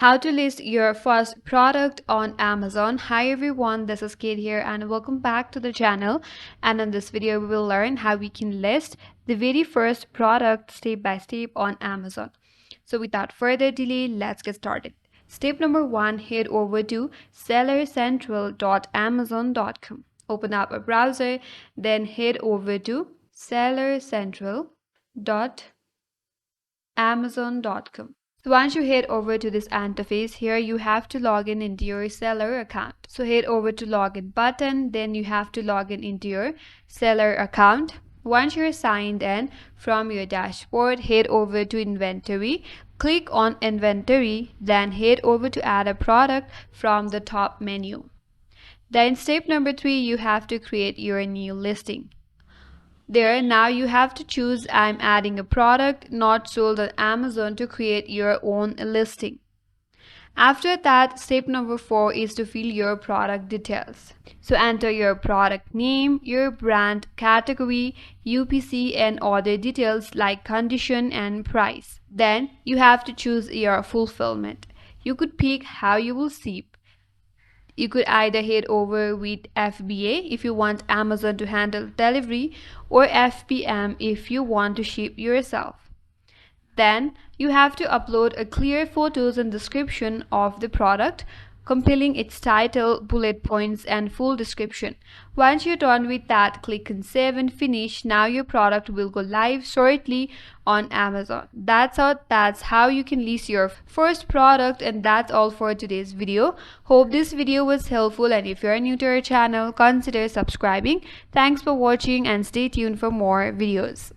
How to list your first product on Amazon. Hi everyone, this is Kate here and welcome back to the channel. And in this video we will learn how we can list the very first product step by step on Amazon. So without further delay, let's get started. Step number 1, head over to sellercentral.amazon.com. Open up a browser, then head over to sellercentral.amazon.com. So once you head over to this interface, here you have to log in into your seller account. So head over to login button, then you have to log in into your seller account. Once you're signed in, from your dashboard, head over to inventory. Click on inventory, then head over to add a product from the top menu. Then step number 3, you have to create your new listing. There, now you have to choose I'm adding a product not sold on Amazon to create your own listing. After that, step number 4 is to fill your product details. So enter your product name, your brand, category, UPC and other details like condition and price. Then you have to choose your fulfillment. You could pick how you will ship. You could either head over with FBA if you want Amazon to handle delivery, or FBM if you want to ship yourself. Then you have to upload a clear photos and description of the product, completing its title, bullet points and full description. Once you're done with that, click on save and finish. Now your product will go live shortly on Amazon. That's how you can list your first product, and that's all for today's video. Hope this video was helpful, and if you're new to our channel, consider subscribing. Thanks for watching and stay tuned for more videos.